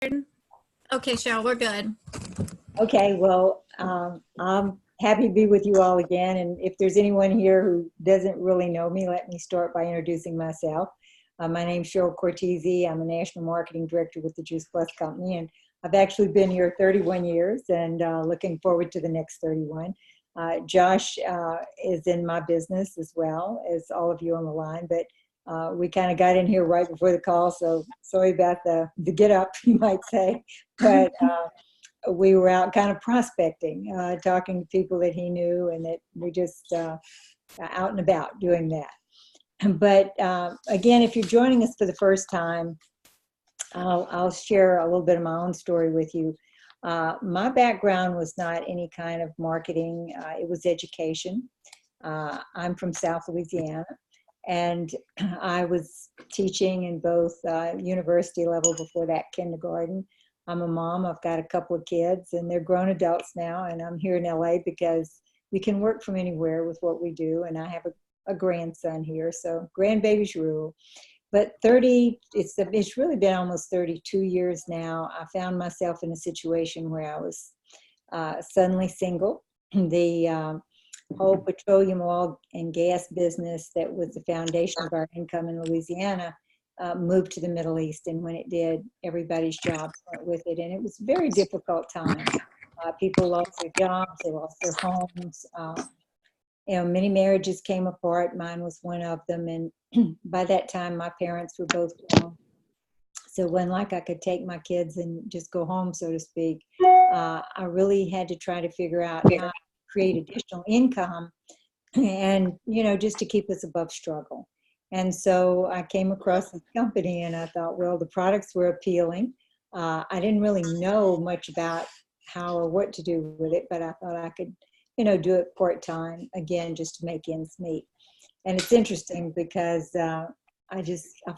Okay, Cheryl, we're good. Okay, well, I'm happy to be with you all again. And if there's anyone here who doesn't really know me, let me start by introducing myself. My name's Cheryl Cortese. I'm a National Marketing Director with the Juice Plus Company, and I've actually been here 31 years and looking forward to the next 31. Josh is in my business as well as all of you on the line, but we kind of got in here right before the call, so sorry about the get up, you might say. But we were out kind of prospecting, talking to people that he knew, and that we just out and about doing that. But again, if you're joining us for the first time, I'll share a little bit of my own story with you. My background was not any kind of marketing, it was education. I'm from South Louisiana, and I was teaching in both university level before that, kindergarten. I'm a mom. I've got a couple of kids, and they're grown adults now, and I'm here in LA because we can work from anywhere with what we do, and I have a grandson here, so grandbabies rule. But it's really been almost 32 years now. I found myself in a situation where I was suddenly single. The whole petroleum, oil, and gas business that was the foundation of our income in Louisiana moved to the Middle East, and when it did, everybody's jobs went with it, and it was a very difficult time. People lost their jobs, they lost their homes. Many marriages came apart. Mine was one of them, and by that time, my parents were both gone. So when like I could take my kids and just go home, so to speak, I really had to try to figure out how to create additional income, and just to keep us above struggle. And so I came across this company, and I thought, well, the products were appealing. I didn't really know much about how or what to do with it, but I thought I could, do it part-time, again, just to make ends meet. And it's interesting because I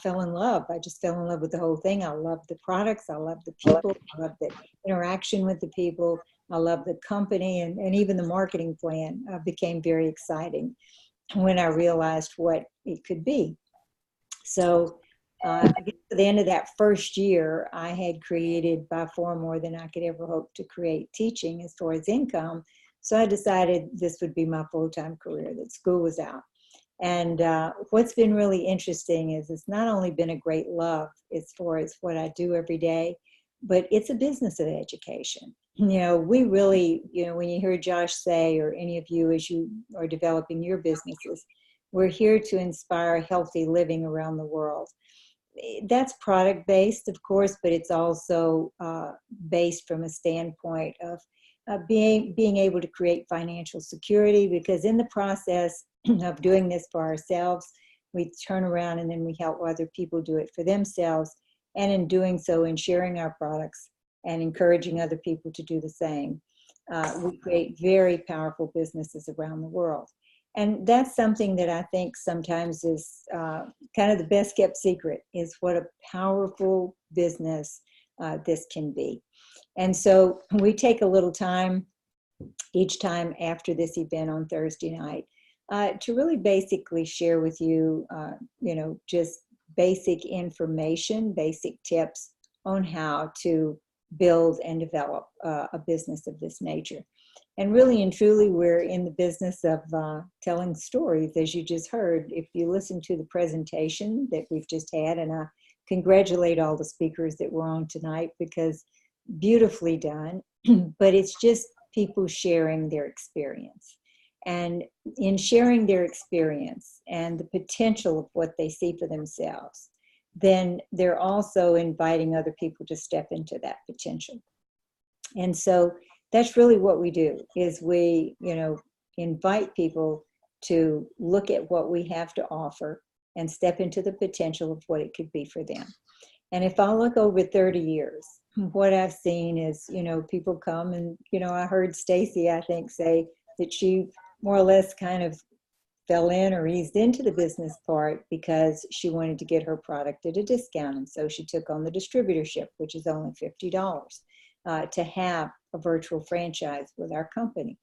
fell in love. I just fell in love with the whole thing. I loved the products. I loved the people. I loved the interaction with the people. I loved the company, and even the marketing plan became very exciting when I realized what it could be. So I guess at the end of that first year, I had created by far more than I could ever hope to create teaching as far as income. So I decided this would be my full-time career, that school was out. And what's been really interesting is it's not only been a great love as far as what I do every day, but it's a business of education. We really, when you hear Josh say, or any of you as you are developing your businesses, we're here to inspire healthy living around the world. That's product based, of course, but it's also based from a standpoint of being able to create financial security, because in the process of doing this for ourselves, we turn around and then we help other people do it for themselves. And in doing so, in sharing our products and encouraging other people to do the same, we create very powerful businesses around the world. And that's something that I think sometimes is kind of the best kept secret, is what a powerful business this can be. And so we take a little time each time after this event on Thursday night to really basically share with you, just basic information, basic tips on how to build and develop a business of this nature. And really and truly, we're in the business of telling stories, as you just heard. If you listen to the presentation that we've just had, and I congratulate all the speakers that were on tonight, because beautifully done, but it's just people sharing their experience. And in sharing their experience and the potential of what they see for themselves, then they're also inviting other people to step into that potential. And so that's really what we do, is we, invite people to look at what we have to offer and step into the potential of what it could be for them. And if I look over 30 years, what I've seen is, people come and, I heard Stacy, I think, say that she more or less kind of fell in or eased into the business part because she wanted to get her product at a discount. And so she took on the distributorship, which is only $50 to have a virtual franchise with our company.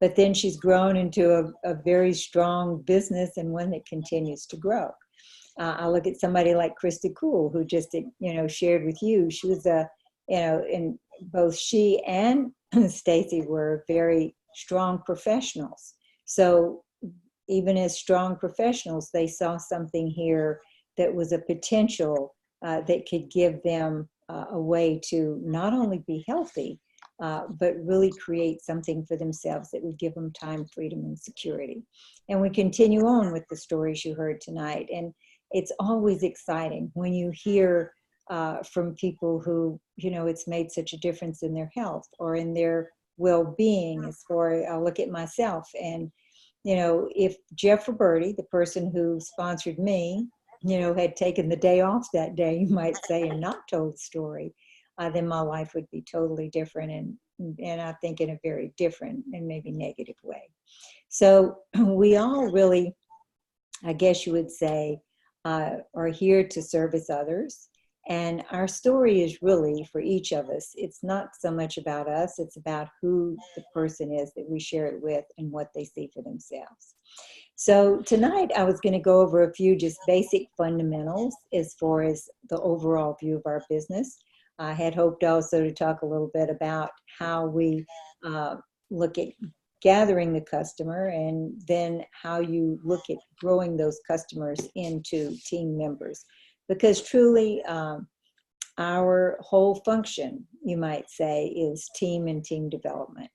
But then she's grown into a very strong business, and one that continues to grow. I look at somebody like Krista Cool, who just, shared with you. She was a and both she and Stacy were very strong professionals. So even as strong professionals, they saw something here that was a potential that could give them a way to not only be healthy, but really create something for themselves that would give them time, freedom, and security. And we continue on with the stories you heard tonight. And it's always exciting when you hear from people who, it's made such a difference in their health or in their well-being. As far I look at myself, and if Jeff Roberti, the person who sponsored me, had taken the day off that day, you might say, and not told the story, then my life would be totally different, and I think in a very different and maybe negative way. So we all really, I guess you would say, are here to service others. And our story is really for each of us. It's not so much about us, it's about who the person is that we share it with and what they see for themselves. So tonight I was going to go over a few just basic fundamentals as far as the overall view of our business. I had hoped also to talk a little bit about how we look at gathering the customer, and then how you look at growing those customers into team members. Because truly, our whole function, you might say, is team and team development.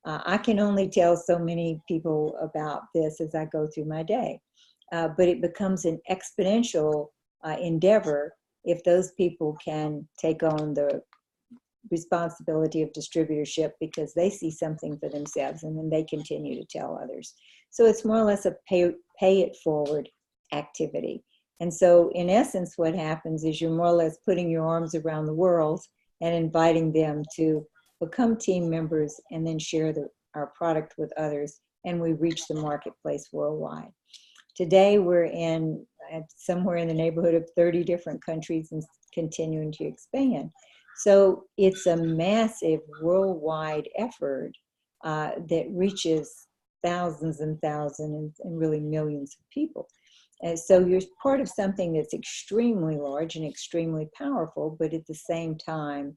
I can only tell so many people about this as I go through my day, but it becomes an exponential endeavor if those people can take on the responsibility of distributorship, because they see something for themselves and then they continue to tell others. So it's more or less a pay it forward activity. And so in essence, what happens is you're more or less putting your arms around the world and inviting them to become team members and then share our product with others, and we reach the marketplace worldwide. Today we're in somewhere in the neighborhood of 30 different countries and continuing to expand. So it's a massive worldwide effort that reaches thousands and thousands and really millions of people. And so you're part of something that's extremely large and extremely powerful, but at the same time,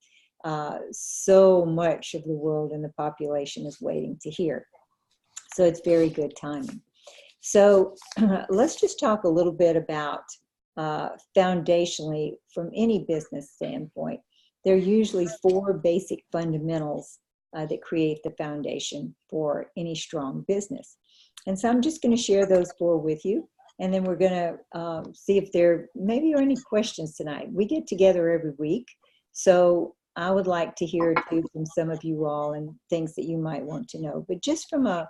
so much of the world and the population is waiting to hear. So it's very good timing. So let's just talk a little bit about foundationally, from any business standpoint, there are usually 4 basic fundamentals that create the foundation for any strong business. And so I'm just going to share those 4 with you. And then we're going to see if there maybe are any questions tonight. We get together every week, so I would like to hear too from some of you all and things that you might want to know. But just from a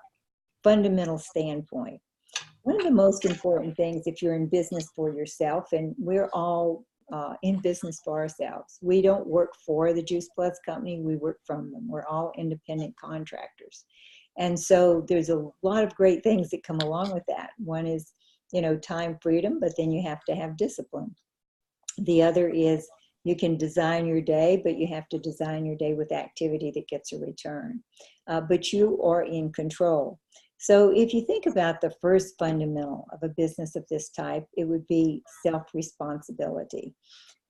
fundamental standpoint, one of the most important things if you're in business for yourself, and we're all in business for ourselves. We don't work for the Juice Plus company, we work from them. We're all independent contractors. And so there's a lot of great things that come along with that. One is, time freedom, but then you have to have discipline. The other is you can design your day, but you have to design your day with activity that gets a return. But you are in control. So if you think about the first fundamental of a business of this type, it would be self-responsibility.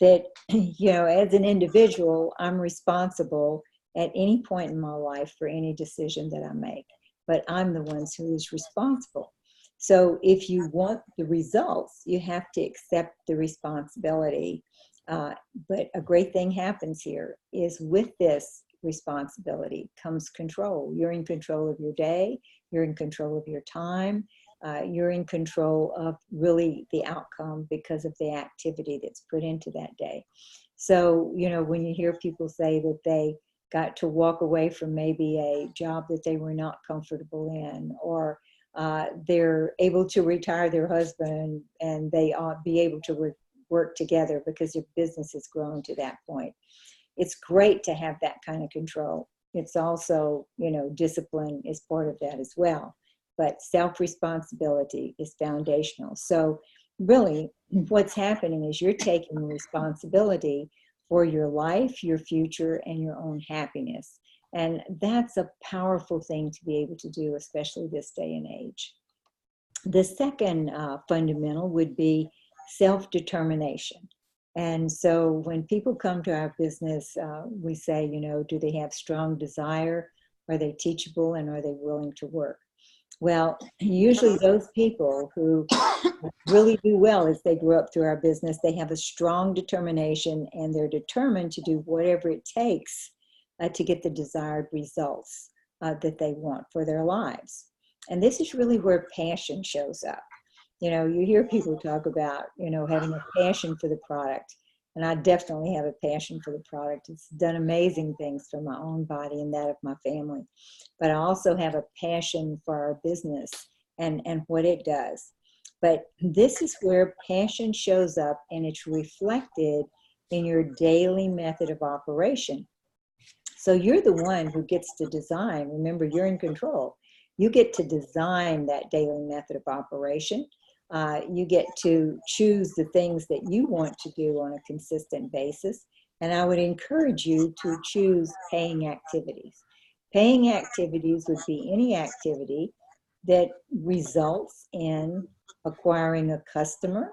That, as an individual, I'm responsible at any point in my life for any decision that I make, but I'm the one who is responsible. So if you want the results, you have to accept the responsibility. But a great thing happens here is with this responsibility comes control. You're in control of your day. You're in control of your time. You're in control of really the outcome because of the activity that's put into that day. So, when you hear people say that they got to walk away from maybe a job that they were not comfortable in, or they're able to retire their husband and they ought be able to work together because their business has grown to that point. It's great to have that kind of control. It's also, discipline is part of that as well. But self-responsibility is foundational. So really what's happening is you're taking responsibility for your life, your future, and your own happiness. And that's a powerful thing to be able to do, especially this day and age. The second fundamental would be self-determination. And so when people come to our business, we say, do they have strong desire? Are they teachable? And are they willing to work? Well, usually those people who really do well as they grow up through our business, they have a strong determination and they're determined to do whatever it takes to get the desired results that they want for their lives. And this is really where passion shows up. You hear people talk about, having a passion for the product. And I definitely have a passion for the product. It's done amazing things for my own body and that of my family. But I also have a passion for our business and what it does. But this is where passion shows up, and it's reflected in your daily method of operation. So you're the one who gets to design. Remember, you're in control. You get to design that daily method of operation. You get to choose the things that you want to do on a consistent basis. And I would encourage you to choose paying activities. Paying activities would be any activity that results in acquiring a customer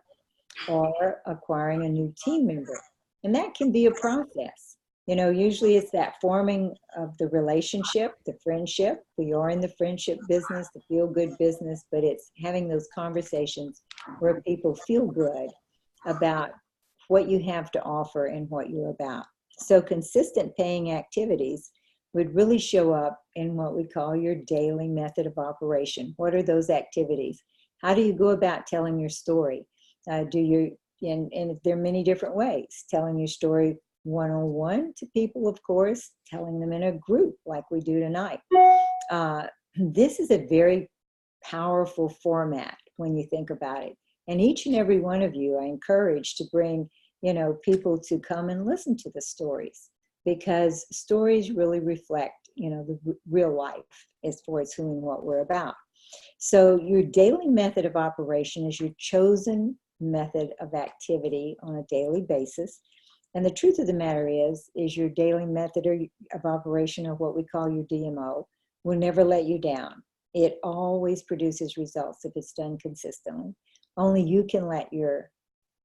or acquiring a new team member. And that can be a process. Usually it's that forming of the relationship, the friendship. We are in the friendship business, the feel-good business, but it's having those conversations where people feel good about what you have to offer and what you're about. So consistent paying activities would really show up in what we call your daily method of operation. What are those activities? How do you go about telling your story? And there are many different ways. Telling your story one-on-one to people, of course, telling them in a group like we do tonight. This is a very powerful format when you think about it. And each and every one of you, I encourage to bring, people to come and listen to the stories, because stories really reflect, the real life as far as who and what we're about. So your daily method of operation is your chosen method of activity on a daily basis. And the truth of the matter is your daily method of operation, or what we call your DMO, will never let you down. It always produces results if it's done consistently. Only you can let your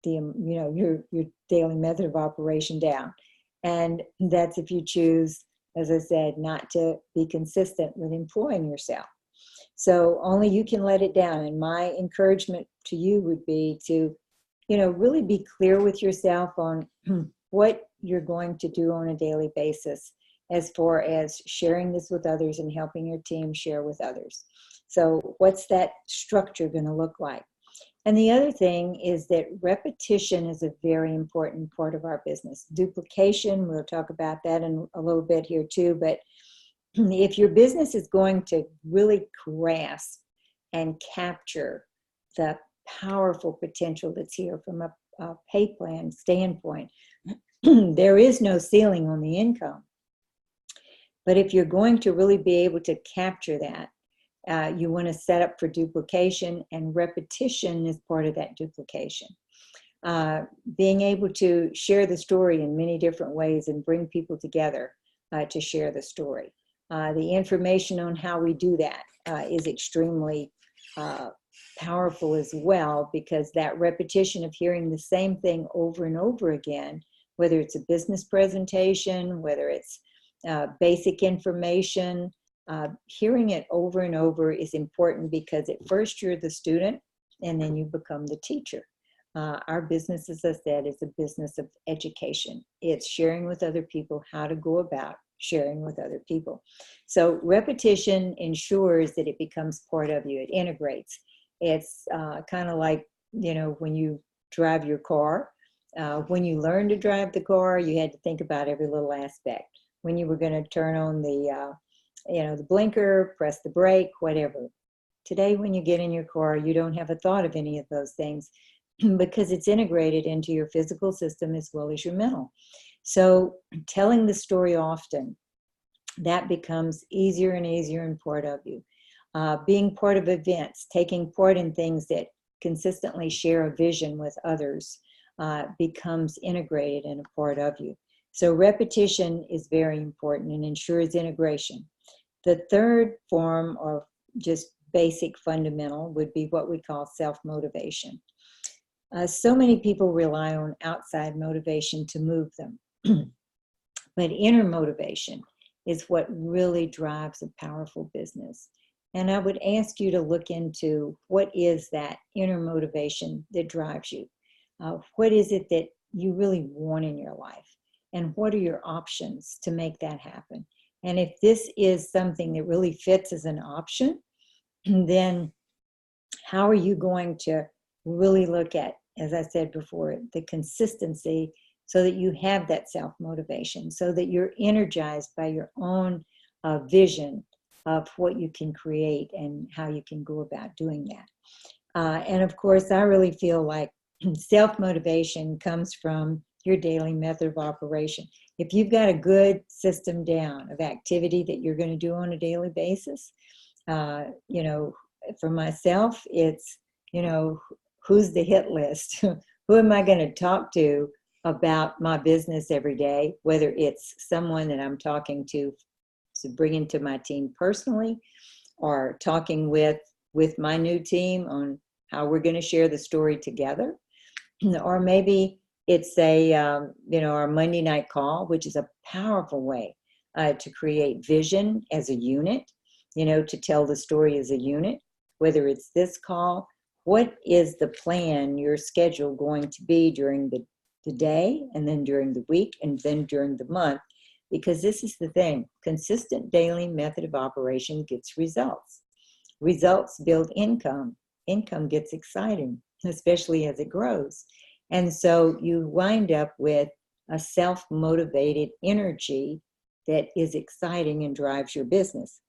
daily method of operation down. And that's if you choose, as I said, not to be consistent with employing yourself. So only you can let it down. And my encouragement to you would be to, really be clear with yourself on what you're going to do on a daily basis as far as sharing this with others and helping your team share with others. So what's that structure going to look like? And the other thing is that repetition is a very important part of our business. Duplication, we'll talk about that in a little bit here too, but if your business is going to really grasp and capture the powerful potential that's here from a pay plan standpoint, there is no ceiling on the income. But if you're going to really be able to capture that, you want to set up for duplication, and repetition is part of that duplication. Being able to share the story in many different ways and bring people together to share the story. The information on how we do that is extremely powerful as well, because that repetition of hearing the same thing over and over again, whether it's a business presentation, whether it's basic information, hearing it over and over is important, because at first you're the student and then you become the teacher. Our business, as I said, is a business of education. It's sharing with other people how to go about sharing with other people. So repetition ensures that it becomes part of you. It integrates. It's kind of like, when you drive your car. When you learn to drive the car, you had to think about every little aspect. When you were going to turn on the blinker, press the brake, whatever. Today, when you get in your car, you don't have a thought of any of those things because it's integrated into your physical system as well as your mental. So telling the story often, that becomes easier and easier and part of you. Being part of events, taking part in things that consistently share a vision with others becomes integrated and a part of you. So repetition is very important and ensures integration. The third form, or just basic fundamental, would be what we call self-motivation. So many people rely on outside motivation to move them, but inner motivation is what really drives a powerful business. And I would ask you to look into what is that inner motivation that drives you? What is it that you really want in your life? And what are your options to make that happen? And if this is something that really fits as an option, then how are you going to really look at, as I said before, the consistency so that you have that self-motivation, so that you're energized by your own vision of what you can create and how you can go about doing that. And of course, I really feel like self-motivation comes from your daily method of operation. If you've got a good system down of activity that you're going to do on a daily basis, you know, for myself, it's, you know, who's the hit list? Who am I going to talk to about my business every day, whether it's someone that I'm talking to bring into my team personally, or talking with my new team on how we're going to share the story together. Or maybe it's a, you know, our Monday night call, which is a powerful way to create vision as a unit, you know, to tell the story as a unit. Whether it's this call, what is the plan, your schedule going to be during the day, and then during the week, and then during the month? Because this is the thing, consistent daily method of operation gets results. Results build income. Income gets exciting, especially as it grows. And so you wind up with a self-motivated energy that is exciting and drives your business.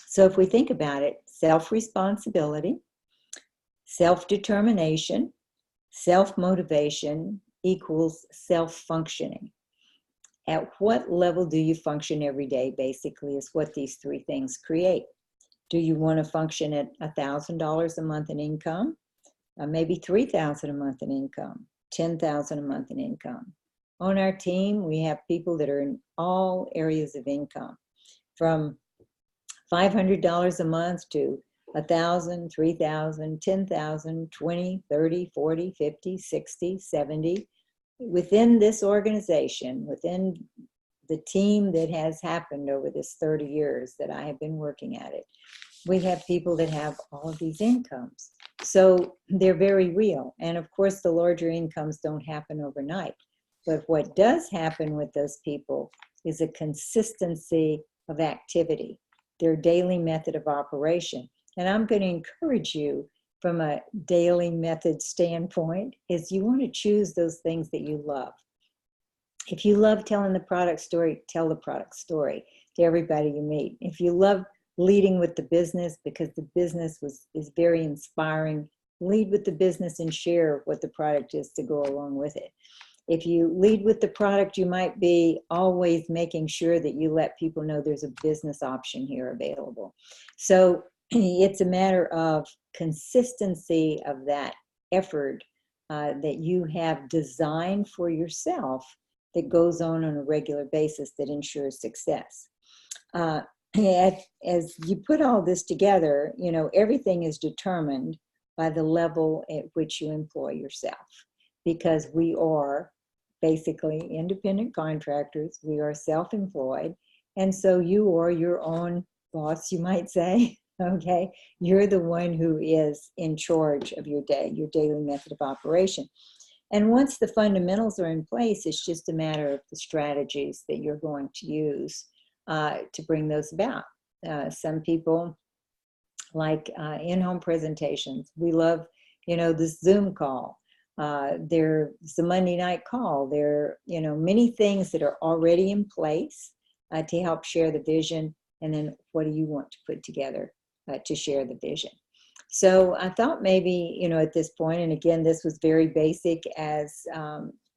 So if we think about it, self-responsibility, self-determination, self-motivation equals self-functioning. At what level do you function every day, basically, is what these three things create. Do you want to function at $1,000 a month in income? Maybe $3,000 a month in income, $10,000 a month in income. On our team, we have people that are in all areas of income, from $500 a month to $1,000, $3,000, $10,000, $20, $30, $40, $50, $60, $70. Within this organization, within the team that has happened over this 30 years that I have been working at it, we have people that have all of these incomes. So they're very real. And of course, the larger incomes don't happen overnight. But what does happen with those people is a consistency of activity, their daily method of operation. And I'm going to encourage you from a daily method standpoint is you want to choose those things that you love. If you love telling the product story, tell the product story to everybody you meet. If you love leading with the business because the business is very inspiring, lead with the business and share what the product is to go along with it. If you lead with the product, you might be always making sure that you let people know there's a business option here available. So it's a matter of consistency of that effort that you have designed for yourself that goes on a regular basis that ensures success. As you put all this together, you know, everything is determined by the level at which you employ yourself, because we are basically independent contractors. We are self-employed. And so you are your own boss, you might say. Okay, you're the one who is in charge of your day, your daily method of operation. And once the fundamentals are in place, it's just a matter of the strategies that you're going to use to bring those about. Some people like in-home presentations. We love, you know, this Zoom call. There's the Monday night call. There, you know, many things that are already in place to help share the vision. And then what do you want to put together to share the vision? So I thought maybe, you know, at this point, and again, this was very basic, as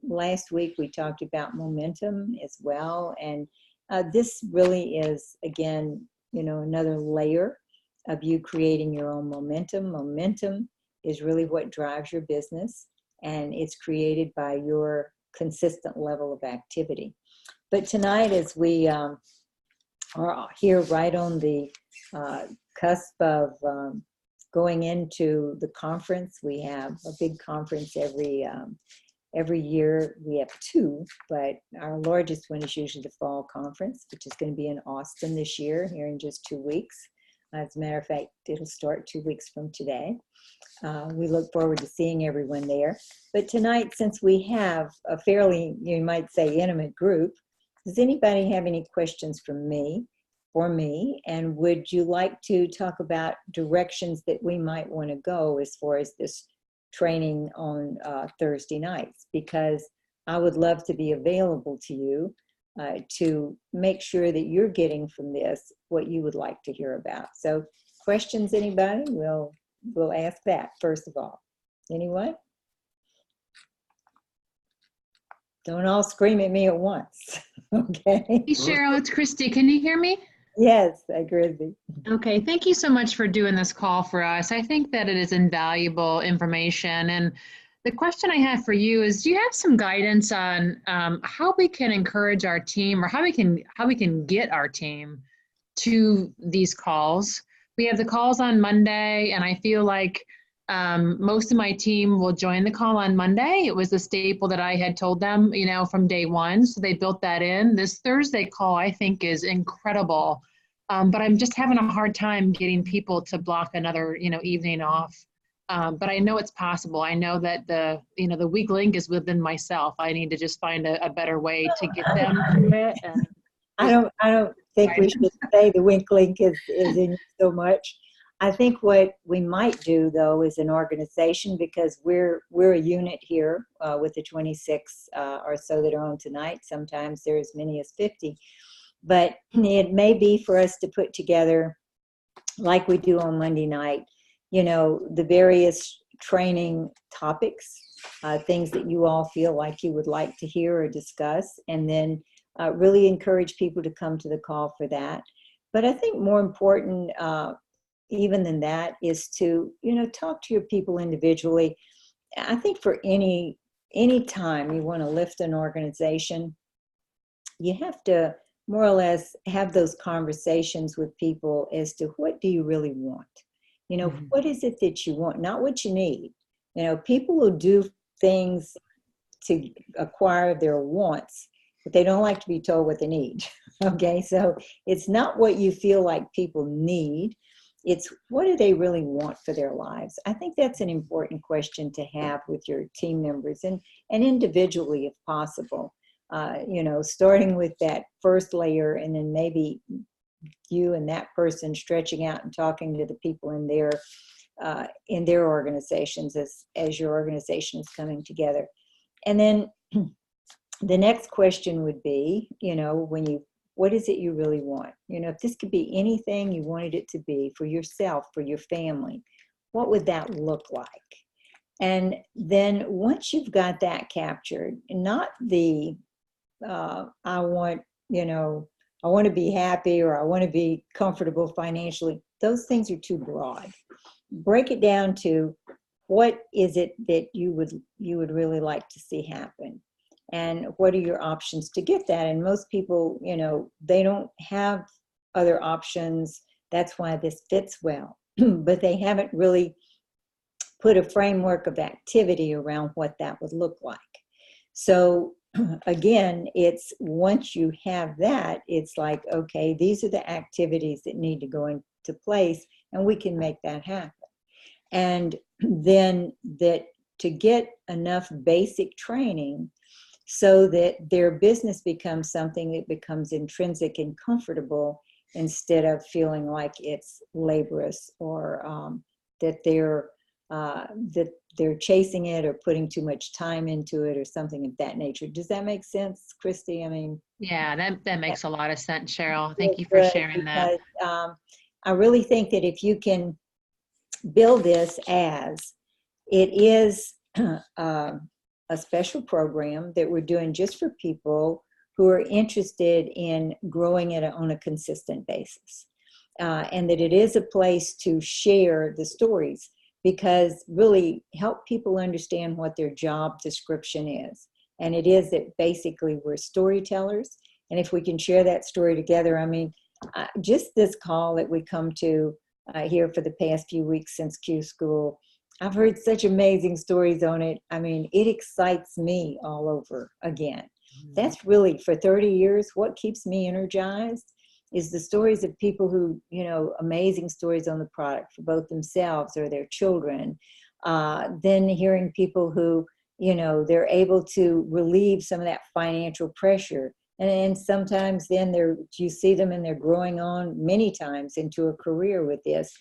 last week we talked about momentum as well. And this really is, again, you know, another layer of you creating your own momentum. Momentum is really what drives your business, and it's created by your consistent level of activity. But tonight, as we are here right on the cusp of going into the conference. We have a big conference every year. We have two, but our largest one is usually the fall conference, which is going to be in Austin this year, here in just 2 weeks. As a matter of fact, it'll start 2 weeks from today. We look forward to seeing everyone there. But tonight, since we have a fairly, you might say, intimate group, does anybody have any questions for me? And would you like to talk about directions that we might want to go as far as this training on Thursday nights? Because I would love to be available to you to make sure that you're getting from this what you would like to hear about. So questions, anybody? We'll ask that first of all. Anyone? Don't all scream at me at once. Okay. Hey Cheryl, it's Christy. Can you hear me? Yes, I agree. Okay, thank you so much for doing this call for us. I think that it is invaluable information. And the question I have for you is, do you have some guidance on how we can encourage our team, or how we can get our team to these calls? We have the calls on Monday, and I feel like most of my team will join the call on Monday. It was a staple that I had told them, from day one. So they built that in. This Thursday call, I think, is incredible. But I'm just having a hard time getting people to block another, evening off. But I know it's possible. I know that the weak link is within myself. I need to just find a better way to get them to it. And I don't think we should say the weak link is in so much. I think what we might do, though, is an organization, because we're a unit here with the 26 or so that are on tonight. Sometimes there are as many as 50. But it may be for us to put together, like we do on Monday night, the various training topics, things that you all feel like you would like to hear or discuss, and then really encourage people to come to the call for that. But I think more important even than that is to, talk to your people individually. I think for any time you want to lift an organization, you have to more or less have those conversations with people as to what do you really want? What is it that you want, not what you need. People will do things to acquire their wants, but they don't like to be told what they need. Okay, so it's not what you feel like people need. It's what do they really want for their lives? I think that's an important question to have with your team members and individually if possible. Starting with that first layer, and then maybe you and that person stretching out and talking to the people in their organizations as your organization is coming together. And then the next question would be, what is it you really want? If this could be anything you wanted it to be for yourself, for your family, what would that look like? And then once you've got that captured, not the I want to be happy, or I want to be comfortable financially. Those things are too broad. Break it down to what is it that you would really like to see happen, and what are your options to get that? And most people, they don't have other options. That's why this fits well, but they haven't really put a framework of activity around what that would look like. So again, it's once you have that, it's like, okay, these are the activities that need to go into place, and we can make that happen. And then that to get enough basic training so that their business becomes something that becomes intrinsic and comfortable, instead of feeling like it's laborious, or that they're chasing it or putting too much time into it or something of that nature. Does that make sense, Christy? Yeah, that makes a lot of sense, Cheryl. Thank you for sharing that. I really think that if you can build this as it is a special program that we're doing just for people who are interested in growing it on a consistent basis, and that it is a place to share the stories, because really help people understand what their job description is. And it is that basically we're storytellers. And if we can share that story together, just this call that we come to here for the past few weeks since Q School. I've heard such amazing stories on it. I mean, it excites me all over again. That's really, for 30 years, what keeps me energized is the stories of people who, amazing stories on the product for both themselves or their children. Then hearing people who, they're able to relieve some of that financial pressure. And sometimes then you see them and they're growing on many times into a career with this.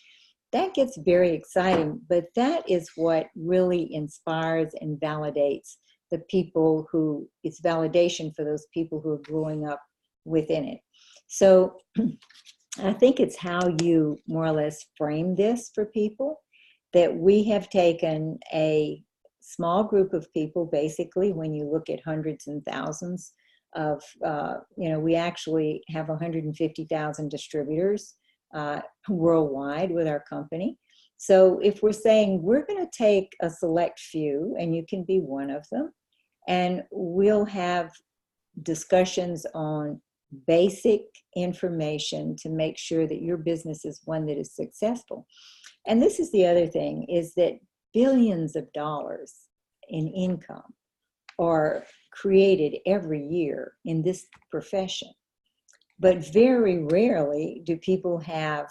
That gets very exciting, but that is what really inspires and validates the people who, it's validation for those people who are growing up within it. So I think it's how you more or less frame this for people, that we have taken a small group of people, basically, when you look at hundreds and thousands of, we actually have 150,000 distributors worldwide with our company. So if we're saying we're going to take a select few, and you can be one of them, and we'll have discussions on basic information to make sure that your business is one that is successful. And this is the other thing, is that billions of dollars in income are created every year in this profession. But very rarely do people have,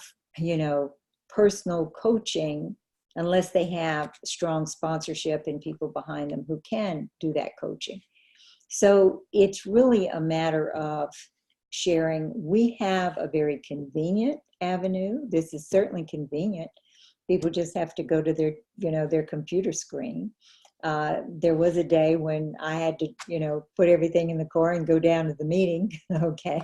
personal coaching unless they have strong sponsorship and people behind them who can do that coaching. So it's really a matter of sharing. We have a very convenient avenue. This is certainly convenient. People just have to go to their, their computer screen. There was a day when I had to, put everything in the car and go down to the meeting. Okay.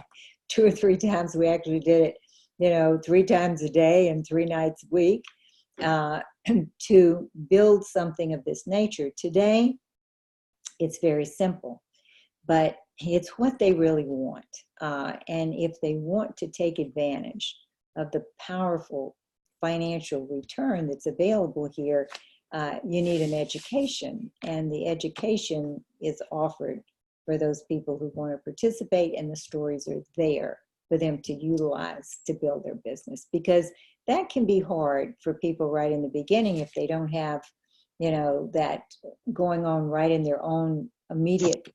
2 or 3 times. We actually did it, 3 times a day and 3 nights a week to build something of this nature. Today, it's very simple, but it's what they really want. And if they want to take advantage of the powerful financial return that's available here, you need an education, and the education is offered for those people who want to participate, and the stories are there for them to utilize to build their business, because that can be hard for people right in the beginning if they don't have, that going on right in their own immediate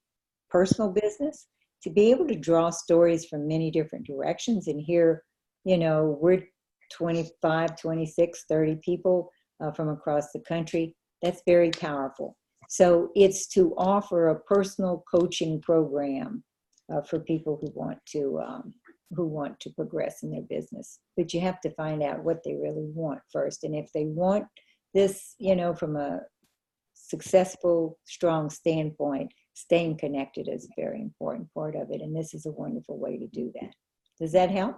personal business, to be able to draw stories from many different directions. And here, we're 25, 26, 30 people from across the country. That's very powerful. So it's to offer a personal coaching program for people who want to progress in their business. But you have to find out what they really want first. And if they want this, from a successful, strong standpoint, staying connected is a very important part of it. And this is a wonderful way to do that. Does that help?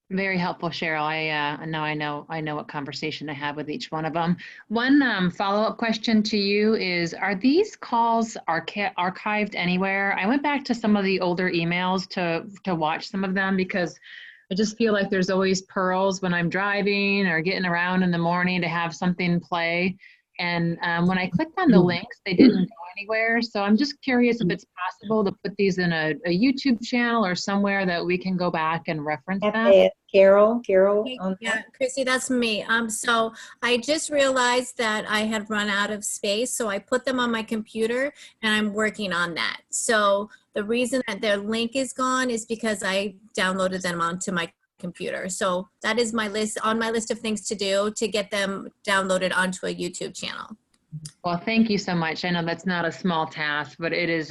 Very helpful, Cheryl. I know what conversation I have with each one of them. One follow-up question to you is, are these calls archived anywhere? I went back to some of the older emails to watch some of them, because I just feel like there's always pearls when I'm driving or getting around in the morning to have something play. And when I clicked on the links, they didn't go anywhere. So I'm just curious if it's possible to put these in a YouTube channel or somewhere that we can go back and reference them. Carol. Yeah, Chrissy, that's me. So I just realized that I had run out of space, so I put them on my computer, and I'm working on that. So the reason that their link is gone is because I downloaded them onto my computer. So that is my list, on my list of things to do, to get them downloaded onto a YouTube channel. Well, thank you so much. I know that's not a small task, but it is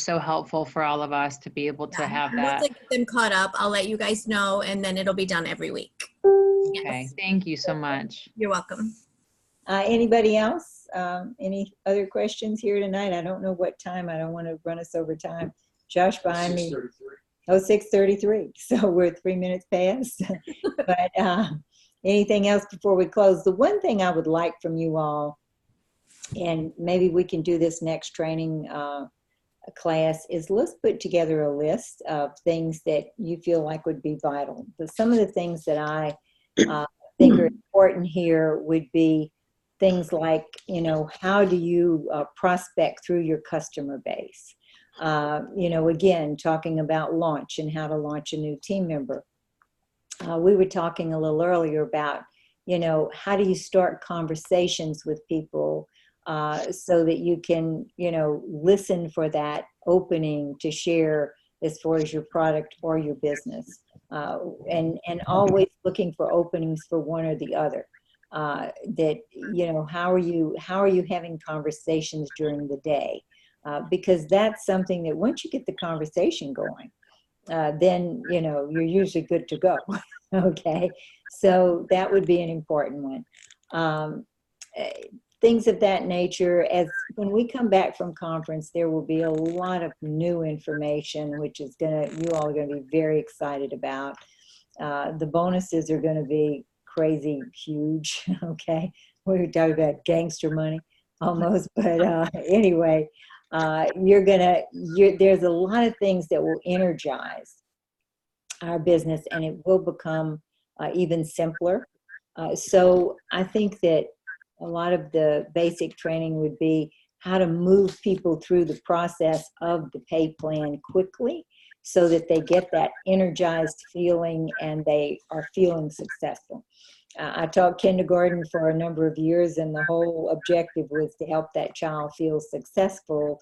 so helpful for all of us to be able to have that. Once I get them caught up, I'll let you guys know, and then it'll be done every week. Okay, yes. Thank you so much. You're welcome. Anybody else? Any other questions here tonight? I don't know what time. I don't want to run us over time. Josh behind me. 6:33. So we're 3 minutes past. But anything else before we close? The one thing I would like from you all, and maybe we can do this next training class, is let's put together a list of things that you feel like would be vital. But some of the things that I think are important here would be things like, how do you prospect through your customer base? Again, talking about launch and how to launch a new team member. We were talking a little earlier about, you know, how do you start conversations with people so that you can, you know, listen for that opening to share as far as your product or your business, and always looking for openings for one or the other. That, you know, how are you having conversations during the day? Because that's something that once you get the conversation going, then, you know, you're usually good to go. Okay, so that would be an important one. Things of that nature. As when we come back from conference, there will be a lot of new information, which is you all are gonna be very excited about. The bonuses are gonna be crazy huge. Okay, we're talking about gangster money almost, but anyway, there's a lot of things that will energize our business, and it will become even simpler. So I think that a lot of the basic training would be how to move people through the process of the pay plan quickly so that they get that energized feeling and they are feeling successful. I taught kindergarten for a number of years, and the whole objective was to help that child feel successful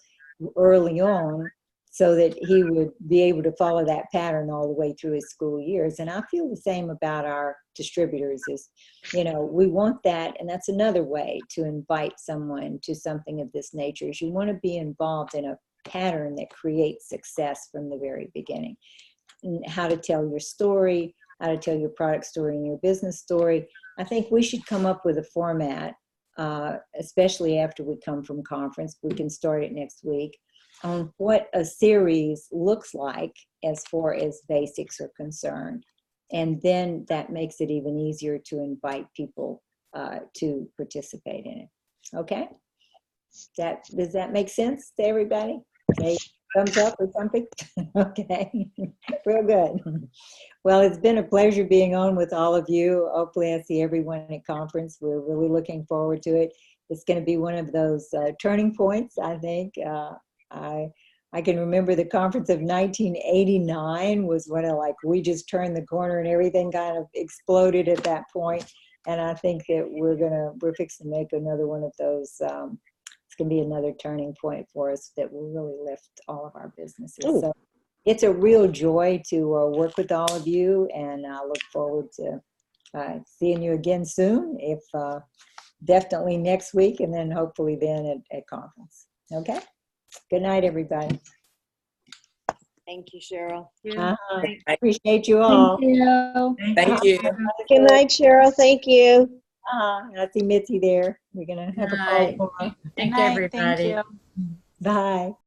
early on so that he would be able to follow that pattern all the way through his school years. And I feel the same about our distributors is, you know, we want that. And that's another way to invite someone to something of this nature is you want to be involved in a pattern that creates success from the very beginning. And how to tell your story, how to tell your product story and your business story. I think we should come up with a format, especially after we come from conference. We can start it next week on what a series looks like as far as basics are concerned. And then that makes it even easier to invite people to participate in it. Okay? Does that make sense to everybody? Okay. Thumbs up or something? Okay, real good. Well, it's been a pleasure being on with all of you. Hopefully I see everyone at conference. We're really looking forward to it. It's going to be one of those turning points, I think. I can remember the conference of 1989 was when we just turned the corner and everything kind of exploded at that point. And I think that we're fixing to make another one of those. It's going to be another turning point for us that will really lift all of our businesses. Ooh. So it's a real joy to work with all of you, and I look forward to seeing you again soon, if definitely next week, and then hopefully then at conference. Okay? Good night, everybody. Thank you, Cheryl. I appreciate you all. Thank you. Thank you. Good night, Cheryl. Thank you. I see Mitzi there. We're going to have a call tomorrow. Thank you, everybody. Thank you. Bye.